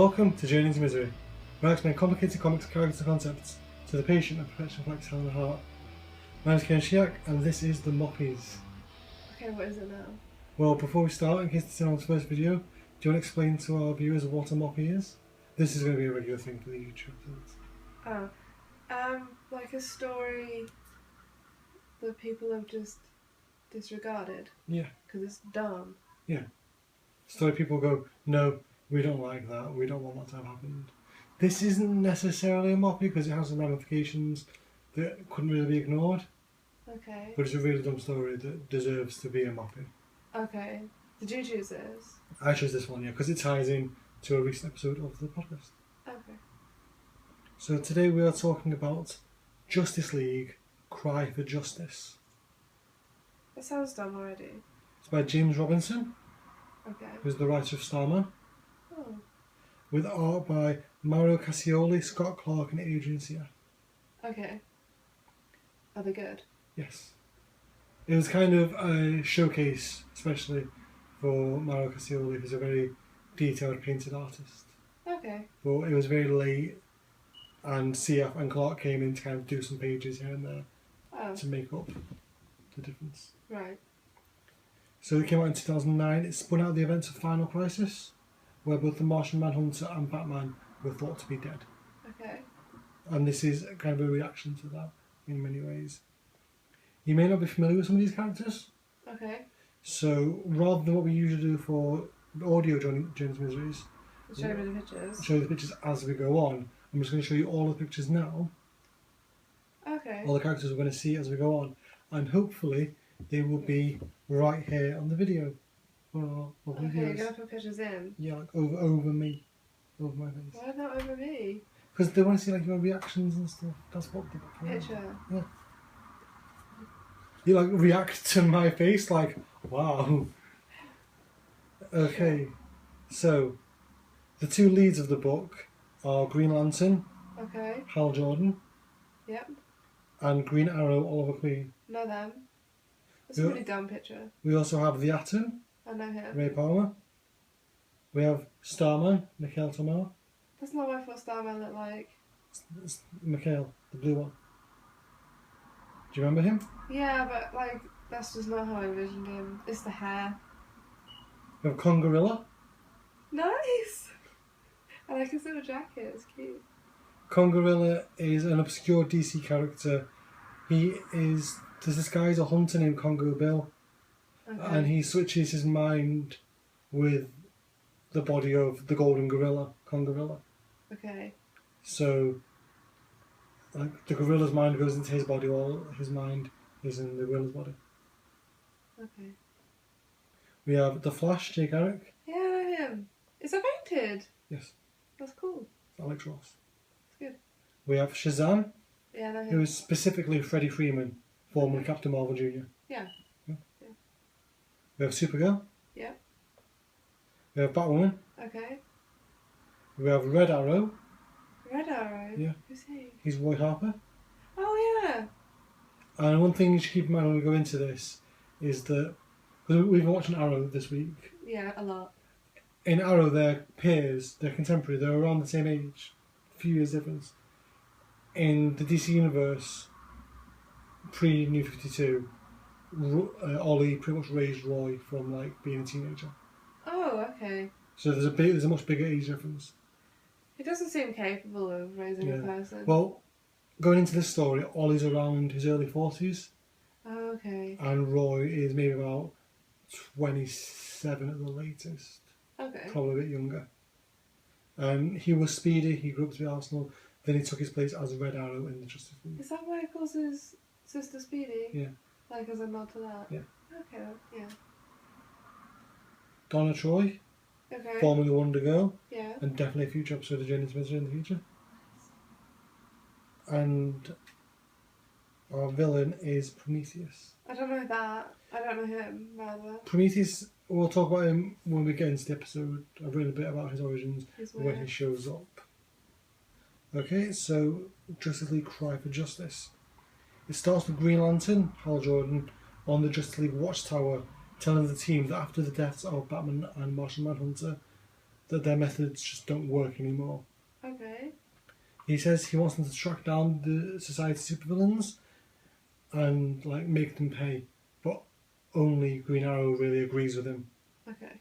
Welcome to Journey into Misery, where I explain complicated comics characters and concepts to the patient and perfection flex hand and heart. My name is Kieran Shiak, and this is the Mopees. Okay, what is it now? Well, before we start, in case this is anyone's first video, do you want to explain to our viewers what a Mopee is? This is going to be a regular thing for the YouTube episodes. Like a story that people have just disregarded. Yeah. Because it's dumb. Yeah. Story people go, no, we don't like that, we don't want that to have happened. This isn't necessarily a Mopee because it has some ramifications that couldn't really be ignored. Okay. But it's a really dumb story that deserves to be a Mopee. Okay. Did you choose this? I chose this one, yeah, because it ties in to a recent episode of the podcast. Okay. So today we are talking about Justice League, Cry for Justice. That sounds dumb already. It's by James Robinson, Okay. who's the writer of Starman, Oh. with art by Mario Cassioli, Scott Clark and Adrian Sia. Okay. Are they good? Yes. It was kind of a showcase, especially for Mario Cassioli, who's a very detailed painted artist. Okay. But it was very late, and CF and Clark came in to kind of do some pages here and there Oh. to make up the difference. Right. So it came out in 2009. It spun out of the events of Final Crisis, where both the Martian Manhunter and Batman were thought to be dead. Okay. And this is kind of a reaction to that in many ways. You may not be familiar with some of these characters, Okay. so rather than what we usually do for audio Journey's Miseries, Show me the pictures. show you the pictures as we go on. I'm just going to show you all the pictures now, Okay. all the characters we're going to see as we go on, and hopefully they will be right here on the video. For our Okay, you're videos. going to put pictures in. Yeah, like over me, over my face. Why not over me? Because they want to see like your reactions and stuff. That's what they Picture. Yeah. You like react to my face like, wow. Okay, so the two leads of the book are Green Lantern, Okay. Hal Jordan, Yep. and Green Arrow, Oliver Queen. Know them. That's a Yeah. really dumb picture. We also have the Atom, I know him. Ray Palmer. We have Starman, Mikhail Tomar. That's not what I thought Starman looked like. It's Mikhail, the blue one. Do you remember him? Yeah, but like that's just not how I envisioned him. It's the hair. We have Congorilla. Nice. I like his little jacket. It's cute. Congorilla is an obscure DC character. There's this guy, he's a hunter named Congo Bill, Okay. and he switches his mind with the body of the golden gorilla, Congorilla. Okay. So, like, the gorilla's mind goes into his body, while his mind is in the gorilla's body. Okay. We have the Flash, Jay Garrick. Yeah, I know him. Is that painted? Yes, That's cool. Alex Ross. It's good. We have Shazam, Yeah, I know who him. is specifically Freddie Freeman, formerly Captain Marvel Jr. Yeah. We have Supergirl. Yeah. We have Batwoman. Okay. We have Red Arrow. Red Arrow. Yeah. Who's he? He's Roy Harper. Oh yeah. And one thing you should keep in mind when we go into this is that, because we've been watching Arrow this week, Yeah, a lot. in Arrow they're peers, they're contemporary, they're around the same age, a few years difference. In the DC universe, pre-New 52, Ollie pretty much raised Roy from like being a teenager. Oh, okay. So there's a much bigger age difference. He doesn't seem capable of raising a Yeah. person. Well, going into this story, Ollie's around his early 40s, Oh, okay. and Roy is maybe about 27 at the latest. Okay. Probably a bit younger. He was speedy, he grew up to be Arsenal, then he took his place as Red Arrow in the Justice League. Is that why he calls his sister Speedy? Yeah. Like as a nod to that? Yeah. Okay, yeah. Donna Troy, Okay. formerly Wonder Girl, Yeah. and definitely a future episode of Journey to Misery in the future. And our villain is Prometheus. I don't know that. I don't know him, rather. Prometheus, we'll talk about him when we get into the episode. I've written a bit about his origins He's when he weird. shows up. Okay, so Justice League Cry for Justice. It starts with Green Lantern, Hal Jordan, on the Justice League Watchtower, telling the team that after the deaths of Batman and Martian Manhunter, that their methods just don't work anymore. Okay. He says he wants them to track down the society supervillains and like make them pay, but only Green Arrow really agrees with him. Okay.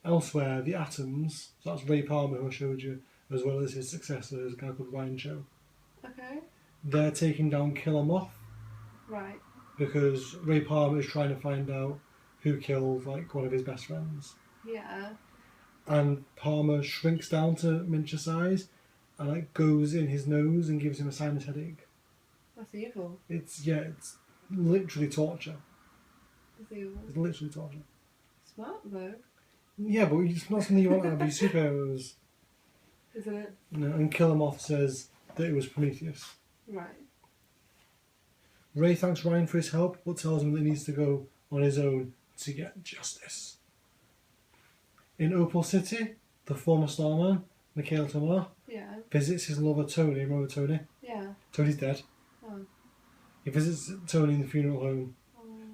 Elsewhere, the Atoms, so that's Ray Palmer who I showed you, as well as his successor, a guy called Ryan Cho. Okay. They're taking down Killer Moth Right. because Ray Palmer is trying to find out who killed like one of his best friends. Yeah. And Palmer shrinks down to miniature size and like goes in his nose and gives him a sinus headache. That's evil. It's literally torture. That's evil. It's literally torture. Smart though. Yeah, but it's not something you want to be superheroes. Isn't it? No, and Killer Moth says that it was Prometheus. Right. Ray thanks Ryan for his help, but tells him that he needs to go on his own to get justice. In Opal City, the former Starman, Mikhail Tomar, Yeah. visits his lover Tony. Remember Tony? Yeah. Tony's dead. Oh. He visits Tony in the funeral home.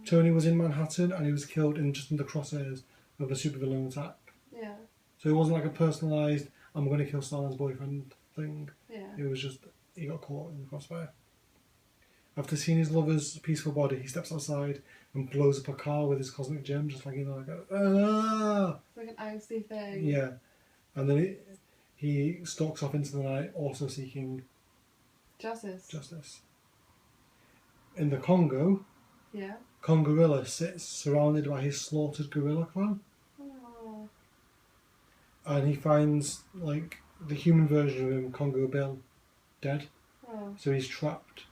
Tony was in Manhattan and he was killed in the crosshairs of a supervillain attack. Yeah. So it wasn't like a personalised, I'm going to kill Starman's boyfriend thing. Yeah. It was just, he got caught in the crossfire. After seeing his lover's peaceful body, he steps outside and blows up a car with his cosmic gem, just like, like a, It's like an angsty thing. yeah. And then he stalks off into the night, also seeking Justice. In the Congo, Yeah. Congorilla sits surrounded by his slaughtered gorilla clan, Oh. and he finds like the human version of him, Congo Bill, dead. Oh. So he's trapped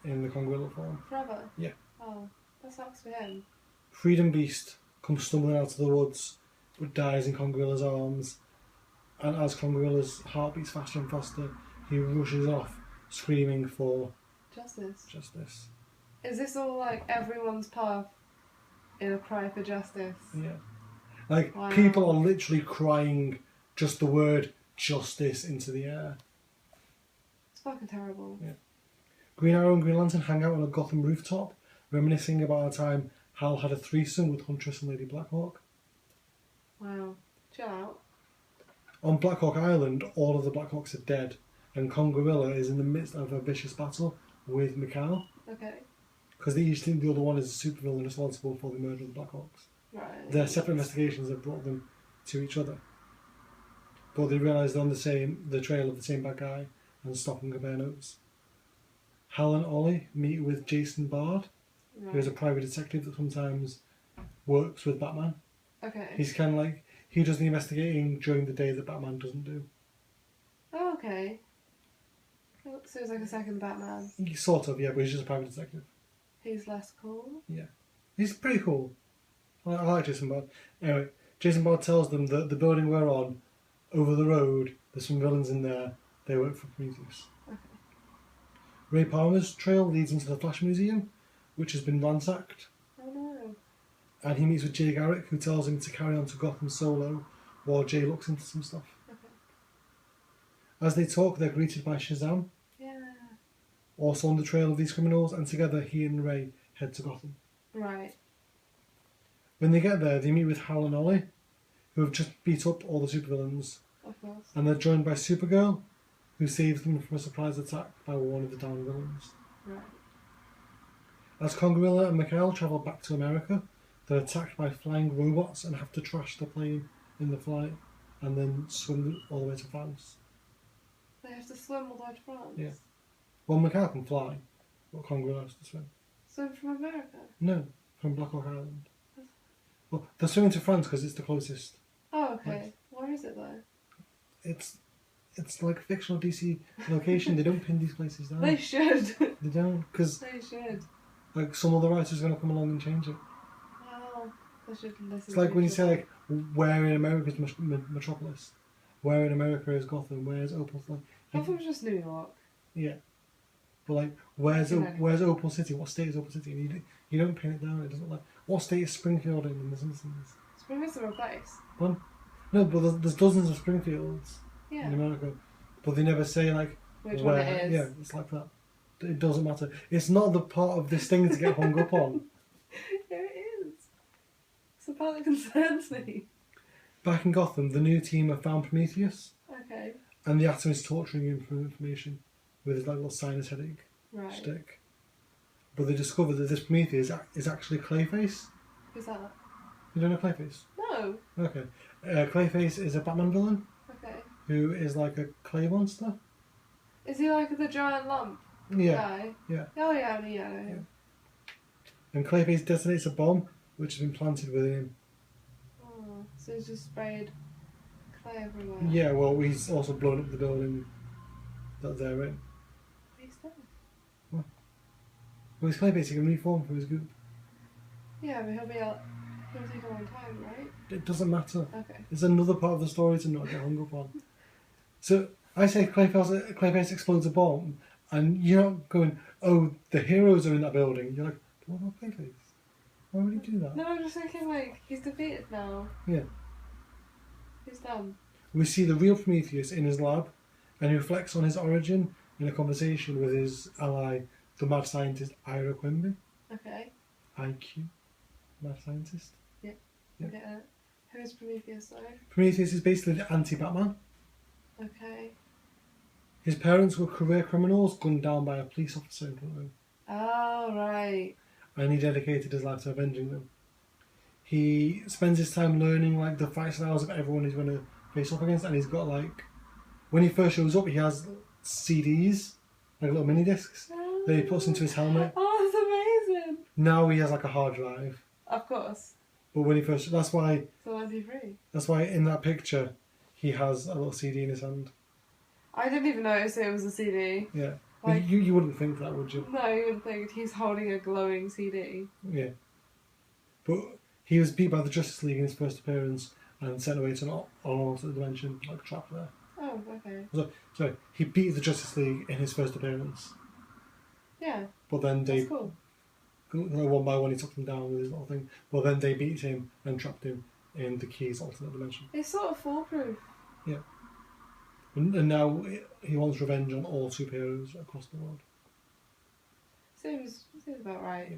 in the Congorilla form. Forever? Yeah. Oh. That sucks for him. Freedom Beast comes stumbling out of the woods, but dies in Congorilla's arms. And as Congorilla's heart beats faster and faster, he rushes off, screaming for Justice. justice. Is this all like everyone's path in a cry for justice? Yeah. Like, Wow. people are literally crying just the word justice into the air. It's fucking terrible. Yeah. Green Arrow and Green Lantern hang out on a Gotham rooftop, reminiscing about a time Hal had a threesome with Huntress and Lady Blackhawk. Wow. Chill out. On Blackhawk Island, all of the Blackhawks are dead, and Congorilla is in the midst of a vicious battle with Mikhail, Okay. because they each think the other one is a supervillain responsible for the murder of the Blackhawks. Right. Their separate investigations have brought them to each other, but they realise they're on the trail of the same bad guy and stop and compare notes. Hal and Ollie meet with Jason Bard, who is a private detective that sometimes works with Batman. Okay. He's kind of like, he does the investigating during the day that Batman doesn't do. Oh, okay. So he's like a second Batman. Sort of, yeah, but he's just a private detective. He's less cool. He's pretty cool. I like Jason Bard. Anyway, Jason Bard tells them that the building we're on, over the road, there's some villains in there. They work for Prometheus. Okay. Ray Palmer's trail leads into the Flash Museum, which has been ransacked. Oh no. And he meets with Jay Garrick, who tells him to carry on to Gotham solo while Jay looks into some stuff. Okay. As they talk, they're greeted by Shazam, Yeah. also on the trail of these criminals, and together he and Ray head to Gotham. Right. When they get there, they meet with Hal and Ollie, who have just beat up all the supervillains, Of course. and they're joined by Supergirl, who saves them from a surprise attack by one of the downed villains. Right. As Congorilla and Mikhail travel back to America, they're attacked by flying robots and have to trash the plane in the flight, and then swim all the way to France. They have to swim all the way to France. Yeah. Well, Mikhail can fly, but Congorilla has to swim. Swim from America? No, from Blackhawk Island. Well, they're swimming to France because it's the closest. Oh, okay. Right. Where is it though? It's like a fictional DC location. They don't pin these places down. They should. They don't, because They should. like some other writer's going to come along and change it. Wow. They should listen. It's like to when you each say other. like, where in America is Metropolis? Where in America is Gotham? Where's Opal? Like, Gotham's just New York. yeah, but like, where's Okay. where's Opal City? What state is Opal City? And you don't pin it down. It doesn't like. What state is Springfield in this instance? Springfield's a real place. No, but there's dozens of Springfields Yeah. in America, but they never say like Which where. one it is. Yeah, it's like that. It doesn't matter. It's not the part of this thing to get hung up on. Yeah, it is. It's the part that concerns me. Back in Gotham, the new team have found Prometheus, Okay. and the Atom is torturing him for information with his like little sinus headache Right. stick. But they discover that this Prometheus is actually Clayface. Who's that? You don't know Clayface? No. Okay. Clayface is a Batman villain Okay. who is like a clay monster. Is he like the giant lump Yeah. guy? Yeah. Oh yeah, I know him. And Clayface detonates a bomb which has been planted within him. Oh, so he's just sprayed clay everywhere. Yeah, well, he's also blown up the building that they're in. He's dead. Well, he's Clayface, he can reform from his goop. Yeah, but he'll take a long time, right? It doesn't matter. Okay. It's another part of the story to not get hung up on. So, I say Clayface explodes a bomb, and you're not going, oh, the heroes are in that building. You're like, what about Clayface? Why would he do that? No, I'm just thinking like, he's defeated now. Yeah. He's done. We see the real Prometheus in his lab, and he reflects on his origin in a conversation with his ally, the mad scientist Ira Quimby. Okay. IQ. Mad scientist. Yeah. Okay. Who is Prometheus though? Prometheus is basically the anti-Batman. Okay. His parents were career criminals gunned down by a police officer in front of him, Oh, right. and he dedicated his life to avenging them. He spends his time learning like the fight styles of everyone he's going to face off against, and he's got like, when he first shows up, he has CDs, like little mini discs, that he puts into his helmet. Oh, that's amazing. Now he has like a hard drive, Of course. but when he first, that's why So MP3. in that picture he has a little CD in his hand. I didn't even notice it was a CD. Yeah, Like- you wouldn't think that, would you? No, you would think he's holding a glowing CD. Yeah, but he was beat by the Justice League in his first appearance and sent away to an alternate dimension, like trapped there. Oh, okay. So he beat the Justice League in his first appearance, Yeah, but then they that's cool. one by one he took them down with his little thing. But then they beat him and trapped him in the Key's alternate dimension. It's sort of foolproof. And now he wants revenge on all superheroes across the world. Seems about right. Yeah.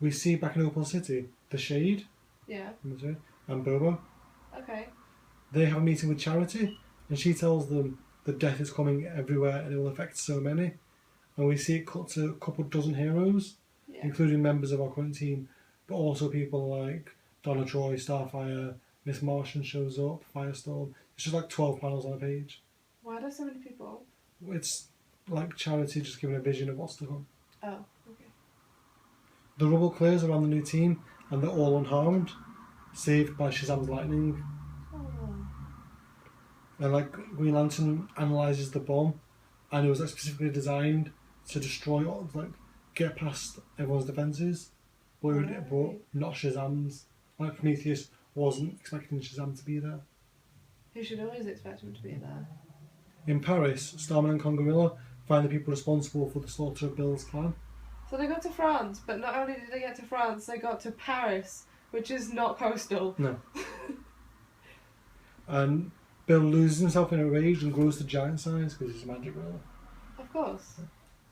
We see back in Opal City the Shade Yeah. and Bobo. Okay. They have a meeting with Charity, and she tells them that death is coming everywhere and it will affect so many. And we see it cut to a couple dozen heroes, Yeah. including members of our current team, but also people like Donna Troy, Starfire, Miss Martian shows up, Firestorm. It's just like 12 panels on a page. Why are there so many people? It's like Charity just giving a vision of what's to come. Oh, okay. The rubble clears around the new team, and they're all unharmed, saved by Shazam's lightning. Oh. And like Green Lantern analyzes the bomb, and it was like specifically designed to destroy, like get past everyone's defences, but not Shazam's. Like Prometheus wasn't expecting Shazam to be there. Who should always expect him to be there? In Paris, Starman and Congorilla find the people responsible for the slaughter of Bill's clan. So they got to France, but not only did they get to France, they got to Paris, which is not coastal. No. And Bill loses himself in a rage and grows to giant size because he's a magic gorilla. Of course.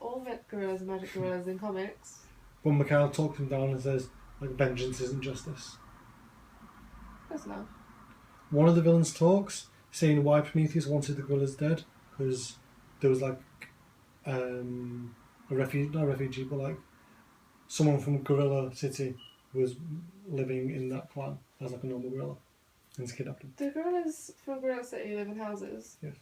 All gorillas are magic gorillas in comics. But Mikhail talks him down and says, like, vengeance isn't justice. Close enough. One of the villains talks, saying why Prometheus wanted the gorillas dead, because there was like not a refugee, but like someone from Gorilla City was living in that clan as like a normal gorilla, and he's kidnapped him. Do gorillas from Gorilla City live in houses? Yes.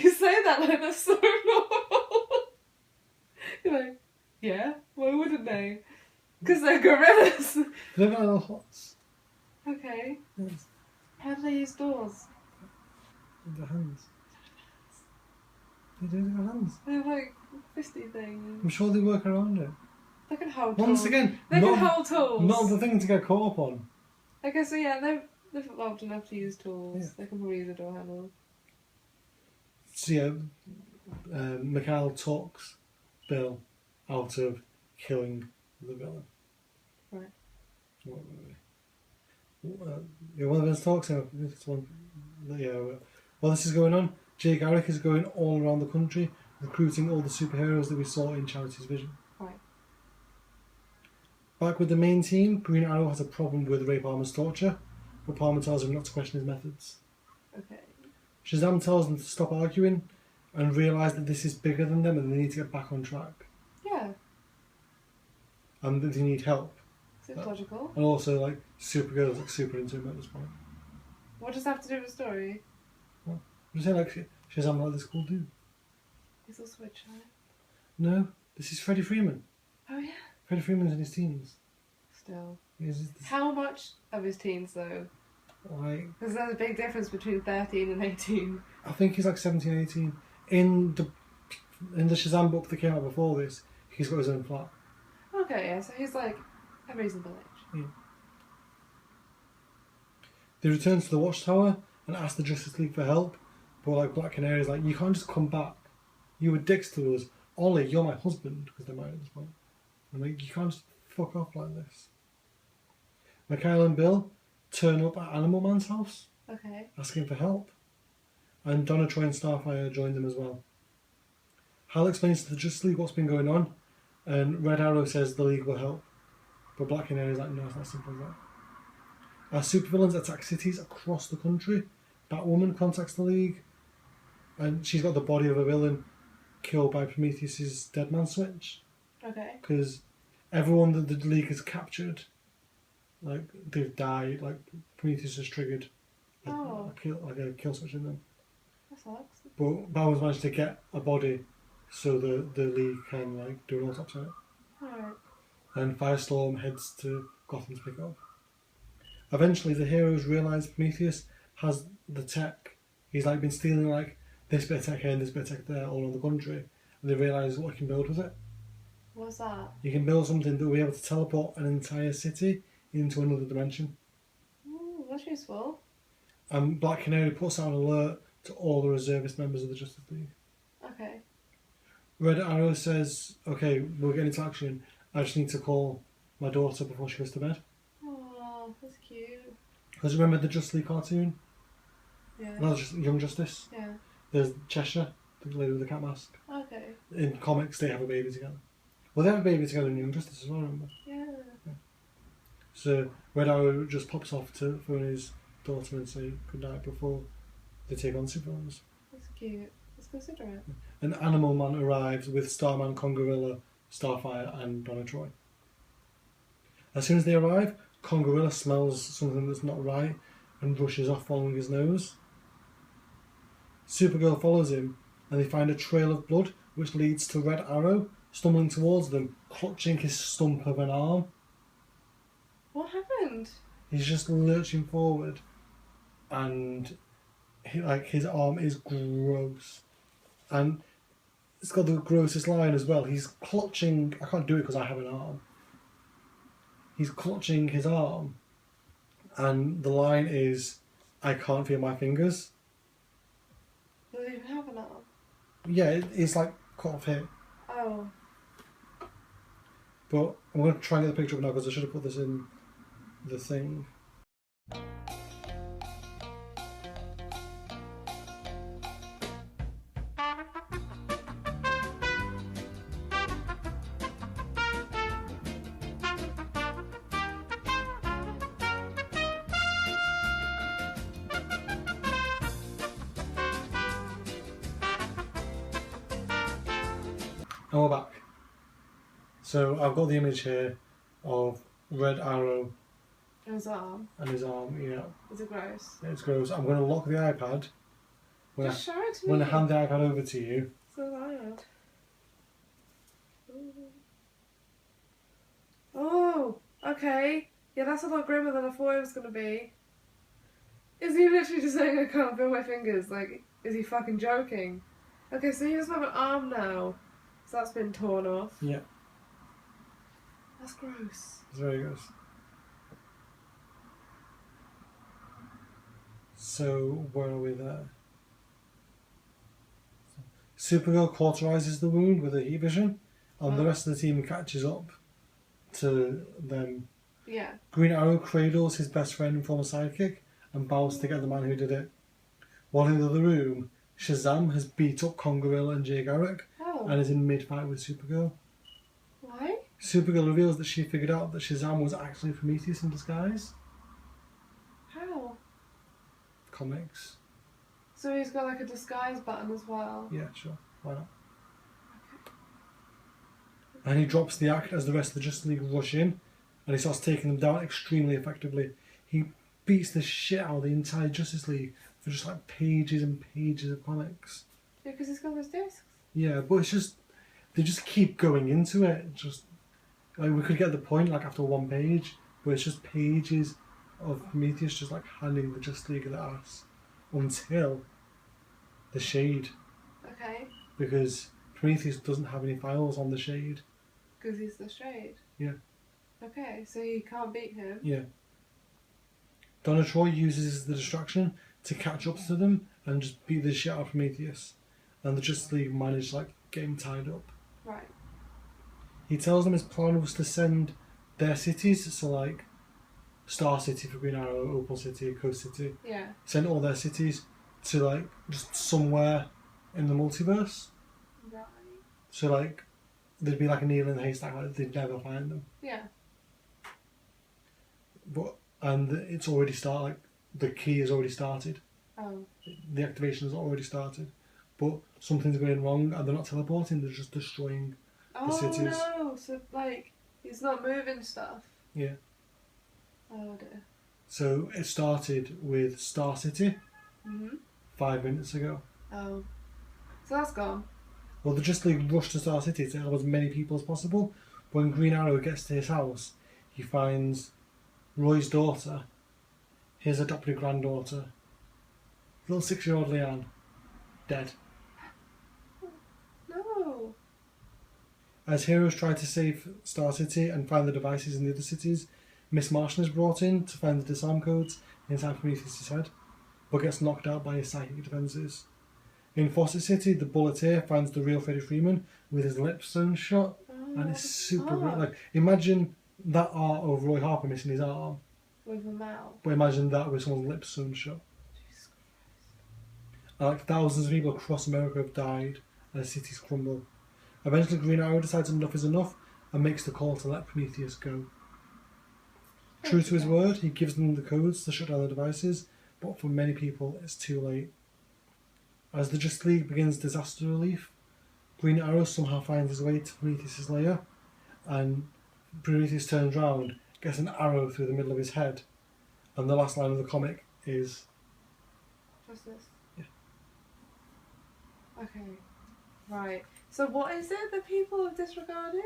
You say that like that's so normal. You're like, yeah, why wouldn't they? Because they're gorillas. They live in little huts. Okay. Yes. How do they use doors? With their hands. They do with their hands. They have like fisty things. I'm sure they work around it. They can hold Once tools. again, They can not, hold tools. not the thing to get caught up on. Okay, so yeah, they've evolved enough to use tools. Yeah. They can probably use a door handle. So yeah, Mikhail talks Bill out of killing the villain. Right. Yeah, one of us talks. This one, yeah. While this is going on, Jay Garrick is going all around the country, recruiting all the superheroes that we saw in Charity's vision. Right. Back with the main team, Green Arrow has a problem with Ray Palmer's torture, but Palmer tells him not to question his methods. Okay. Shazam tells them to stop arguing and realise that this is bigger than them and they need to get back on track. Yeah. And that they need help. Seems logical. And also, like, Supergirl's like super into him at this point. What does that have to do with the story? Well, I'm just saying, like, Shazam like this cool dude. He's also a child. No, this is Freddie Freeman. Oh yeah. Freddie Freeman's in his teens. Still. This, How much of his teens though? like, Because there's a big difference between 13 and 18. I think he's like 17, 18. In the Shazam book that came out before this, he's got his own flat. Okay, yeah, so he's like a reasonable age. Yeah. They return to the Watchtower and ask the Justice League for help, but like Black Canary's like, you can't just come back. You were dicks to us. Ollie, you're my husband, because they're married at this point. I'm like, you can't just fuck off like this. Mikhail and Bill turn up at Animal Man's house, Okay. asking for help. And Donna, Troy and Starfire join them as well. Hal explains to the Justice League what's been going on, and Red Arrow says the League will help. But Black Canary's like, no, it's not simple as that. As supervillains attack cities across the country, Batwoman contacts the League, and she's got the body of a villain killed by Prometheus's dead man switch. Okay. Because everyone that the League has captured, like, they've died, like, Prometheus has triggered a kill switch in them. That sucks. But Batwoman's managed to get a body so the League can, like, do an autopsy on it. Alright. And Firestorm heads to Gotham to pick it up. Eventually, the heroes realise Prometheus has the tech. He's like been stealing like this bit of tech here and this bit of tech there all over the country, and they realise what he can build with it. What's that? You can build something that will be able to teleport an entire city into another dimension. Ooh, that's useful. And Black Canary puts out an alert to all the reservist members of the Justice League. Okay. Red Arrow says, "Okay, we're getting into action. I just need to call my daughter before she goes to bed." Oh, that's cute. Because remember the Justice League cartoon? Yeah. No, just Young Justice. Yeah. There's Cheshire, the lady with the cat mask. Okay. In comics, they have a baby together. Well, they have a baby together in Young Justice as well, remember? Yeah. So Red Arrow just pops off to phone his daughter and say goodnight before they take on supervillains. That's cute. Let's consider it. An Animal Man arrives with Starman, Congorilla, Starfire, and Donna Troy. As soon as they arrive, Congorilla smells something that's not right and rushes off following his nose. Supergirl follows him and they find a trail of blood which leads to Red Arrow stumbling towards them, clutching his stump of an arm. What happened? He's just lurching forward and his arm is gross. And it's got the grossest line as well. He's clutching, I can't do it because I have an arm. He's clutching his arm and the line is, I can't feel my fingers. Does he even have an arm? Yeah, it's like cut off here. Oh. But I'm going to try and get the picture up now because I should have put this in the thing. And we're back. So I've got the image here of Red Arrow And his arm. and his arm, yeah. Is it gross? It's gross. I'm going to lock the iPad. Just show it to I'm going me. to hand the iPad over to you. So loud. Oh, okay. Yeah, that's a lot grimmer than I thought it was going to be. Is he literally just saying I can't feel my fingers? Like, is he fucking joking? Okay, so he doesn't have an arm now. So that's been torn off. Yeah, That's gross. it's very gross. So, where are we there? Supergirl cauterizes the wound with her heat vision, and the rest of the team catches up to them. Yeah. Green Arrow cradles his best friend and former sidekick and bows to get the man who did it. While in the other room, Shazam has beat up Congorilla and Jay Garrick Oh. and is in mid-fight with Supergirl. Why? Supergirl reveals that she figured out that Shazam was actually Prometheus in disguise. How? comics. So he's got like a disguise button as well. Yeah, sure. Why not? And he drops the act as the rest of the Justice League rush in, and he starts taking them down extremely effectively. He beats the shit out of the entire Justice League for just like pages and pages of comics. Yeah, because he's got those discs. Yeah, but it's just they just keep going into it. Just like we could get the point like after one page, but it's just pages of Prometheus just like handing the Justice League the ass until the Shade, Okay. because Prometheus doesn't have any files on the Shade. Because he's the Shade. Yeah. Okay, so he can't beat him. Yeah. Donna Troy uses the distraction to catch up to them and just beat the shit out of Prometheus. And the Justice League manage to like get him tied up. Right. He tells them his plan was to send their cities, so like Star City for Green Arrow, Opal City, Coast City. Yeah. Send all their cities to like just somewhere in the multiverse. Right. So like there'd be like a needle in the haystack, like they'd never find them. Yeah. And it's already started. Like the key has already started. Oh. The activation has already started, but something's going wrong, and they're not teleporting. They're just destroying the cities. No! So like he's not moving stuff. Yeah. Oh dear. So it started with Star City 5 minutes ago. Oh. So that's gone. Well, they just like rushed to Star City to help as many people as possible. When Green Arrow gets to his house, he finds Roy's daughter, his adopted granddaughter, little 6-year-old Leanne, dead. No. As heroes try to save Star City and find the devices in the other cities, Miss Martian is brought in to find the disarm codes inside Prometheus' head, but gets knocked out by his psychic defences. In Fawcett City, the Bulleteer finds the real Freddie Freeman with his lips sewn shut, and it's super great. Like, imagine that art of Roy Harper missing his arm, With a mouth. but imagine that with someone's lips sewn shut. Jesus Christ. And, like, thousands of people across America have died, and the cities crumble. Eventually, Green Arrow decides enough is enough and makes the call to let Prometheus go. True to his word, he gives them the codes to shut down the devices, but for many people, it's too late. As the Justice League begins disaster relief, Green Arrow somehow finds his way to Prometheus' lair, and Prometheus turns round, gets an arrow through the middle of his head, and the last line of the comic is... What's this? Yeah. Okay. Right. So what is it that people have disregarded?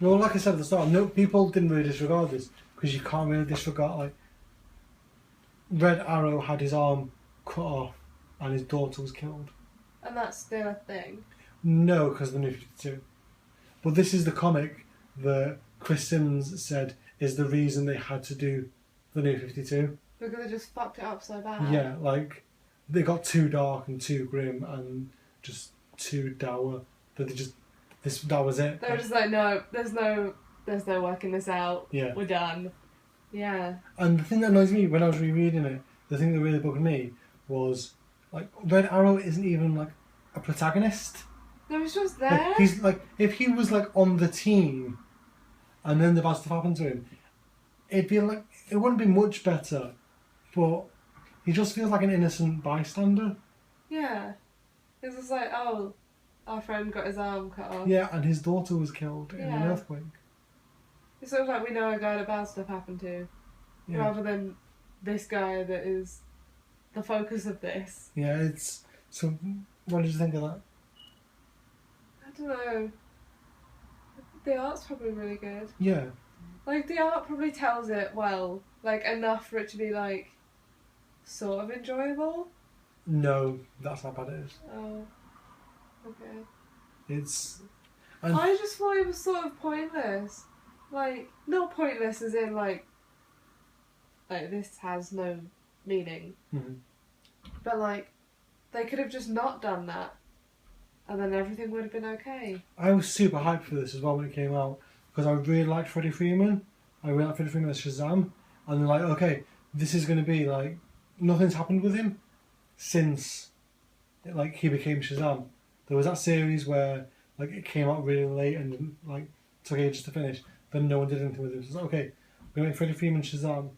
Well, like I said at the start, no, people didn't really disregard this, because you can't really disregard, like... Red Arrow had his arm cut off, and his daughter was killed. And that's still a thing. No, because of the New 52. But this is the comic that Chris Simmons said is the reason they had to do the New 52. Because they just fucked it up so bad. Yeah, like, they got too dark and too grim and just too dour that they just... that was it. They were just like, no, there's no working this out. Yeah. We're done. Yeah. And the thing that annoys me when I was rereading it, the thing that really bugged me was, like, Red Arrow isn't even, like, a protagonist. No, he's just there. Like, he's, like, if he was, like, on the team and then the bad stuff happened to him, it'd be, like, it wouldn't be much better, but he just feels like an innocent bystander. Yeah. It's just like, oh, our friend got his arm cut off. Yeah, and his daughter was killed in an earthquake. It's sort of like we know a guy that bad stuff happened to, Yeah. rather than this guy that is the focus of this. Yeah, it's... So, what did you think of that? I don't know. The art's probably really good. Yeah. Like, the art probably tells it well. Like, enough for it to be, like, sort of enjoyable. No, that's how bad it is. Oh. Okay. It's... I just thought it was sort of pointless. Like, not pointless as in, like this has no meaning. Mhm. But, like, they could have just not done that. And then everything would have been okay. I was super hyped for this as well when it came out, because I really liked Freddie Freeman. I really liked Freddie Freeman as Shazam. And they're like, okay, this is going to be, like, nothing's happened with him since, like, he became Shazam. There was that series where, like, it came out really late and, like, took ages to finish. Then no one did anything with it. So it's like, okay, we're going to make Freddie Freeman Shazam,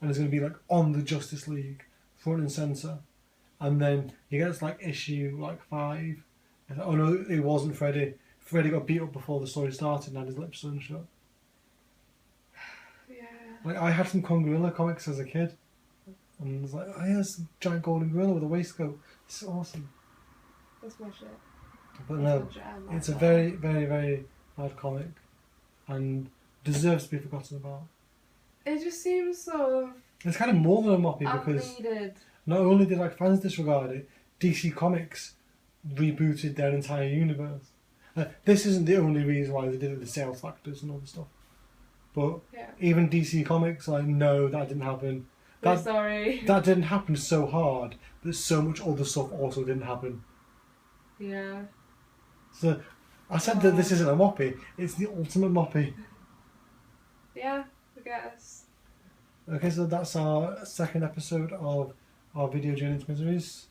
and it's going to be, like, on the Justice League front and centre, and then he gets like issue like 5. And, oh no, it wasn't Freddy. Freddy got beat up before the story started and had his lips sewn shut. Yeah. Like, I had some Kong Gorilla comics as a kid, and I was like, oh yeah, this giant golden gorilla with a waistcoat. It's awesome. That's my shit. But That's no, my jam, it's a like very, very, very bad comic, and deserves to be forgotten about. It just seems so It's kind of more than a Mopee because unneeded. not only did like fans disregard it, DC Comics rebooted their entire universe. This isn't the only reason why they did it, the sales factors and all the stuff. But Yeah. even DC Comics, like, no, that didn't happen. We're sorry. That didn't happen so hard that so much other stuff also didn't happen. Yeah. So I said that this isn't a Mopee, it's the ultimate Mopee. Yeah, I guess. Okay, so that's our second episode of our video journey into miseries.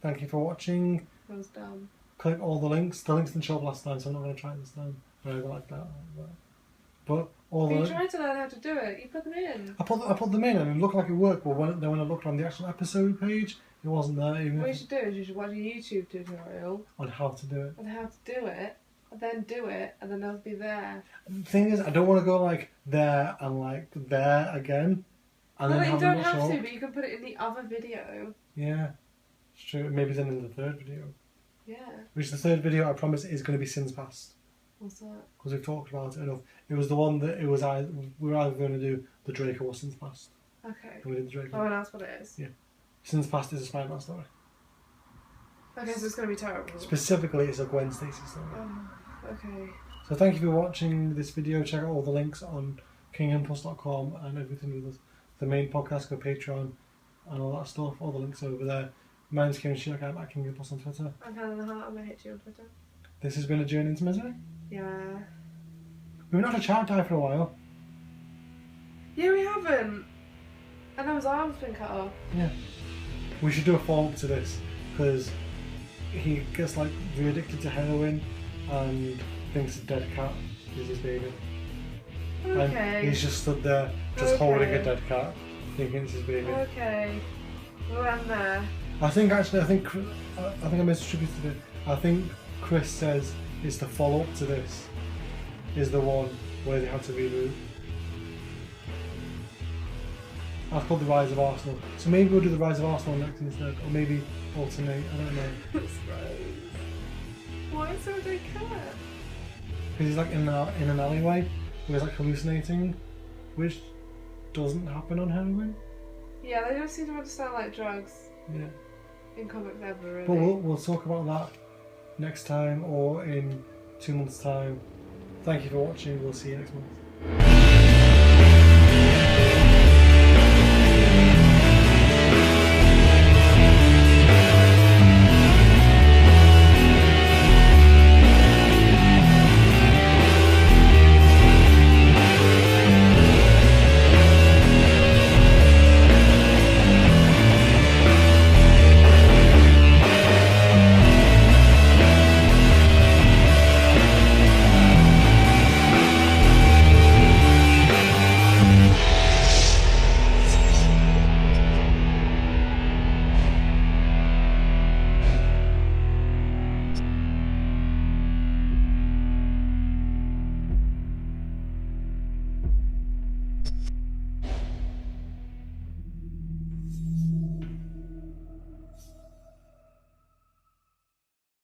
Thank you for watching. That was dumb. Click all the links. The links didn't show up last time, so I'm not going to try it this time. I go like that. But all You the tried to learn how to do it. You put them in. I put them in and it looked like it worked, but when I looked on the actual episode page, it wasn't there. Even What you should do is you should watch a YouTube tutorial on how to do it. on how to do it, and then do it, and then they'll be there. The thing is, I don't want to go like there and like there again. And Well, then you them don't not have show to, up. but you can put it in the other video. Yeah, it's true. Maybe then in the third video. Yeah. Which the third video, I promise, is going to be Sins Past. What's that? Because we've talked about it enough. It was the one that we were either going to do the Draco or Sins Past. Okay. And we did the Draco. Oh, and that's what it is. Yeah. Sins Past is a Spider-Man story. Okay, so it's going to be terrible. Specifically, it's a Gwen Stacy story. Oh, okay. So thank you for watching this video. Check out all the links on kingimpulse.com and everything with us. The main podcast, go Patreon and all that stuff. All the links are over there. Mine's Kieran Sheek. I'm at King Impulse on Twitter. I'm Helen the Heart. I'm going to hit you on Twitter. This has been a journey into misery. Yeah. We've not had a chat time for a while. Yeah, we haven't. And now his arm's been cut off. Yeah. We should do a follow-up to this because he gets like re-addicted to heroin and thinks a dead cat is his baby. Okay. And he's just stood there, just holding a dead cat, thinking it's his baby. Okay. We'll end there. I think I misattributed it. I think Chris says it's the follow-up to this is the one where they had to reboot. That's called The Rise of Arsenal. So maybe we'll do The Rise of Arsenal next instead, or maybe alternate, I don't know. That's gross. Why is there a dead cat? Because he's like in an alleyway where he's like hallucinating, which doesn't happen on heroin. Yeah, they don't seem to understand like drugs Yeah. in comics ever, really. But we'll talk about that next time or in 2 months' time. Thank you for watching. We'll see you next month.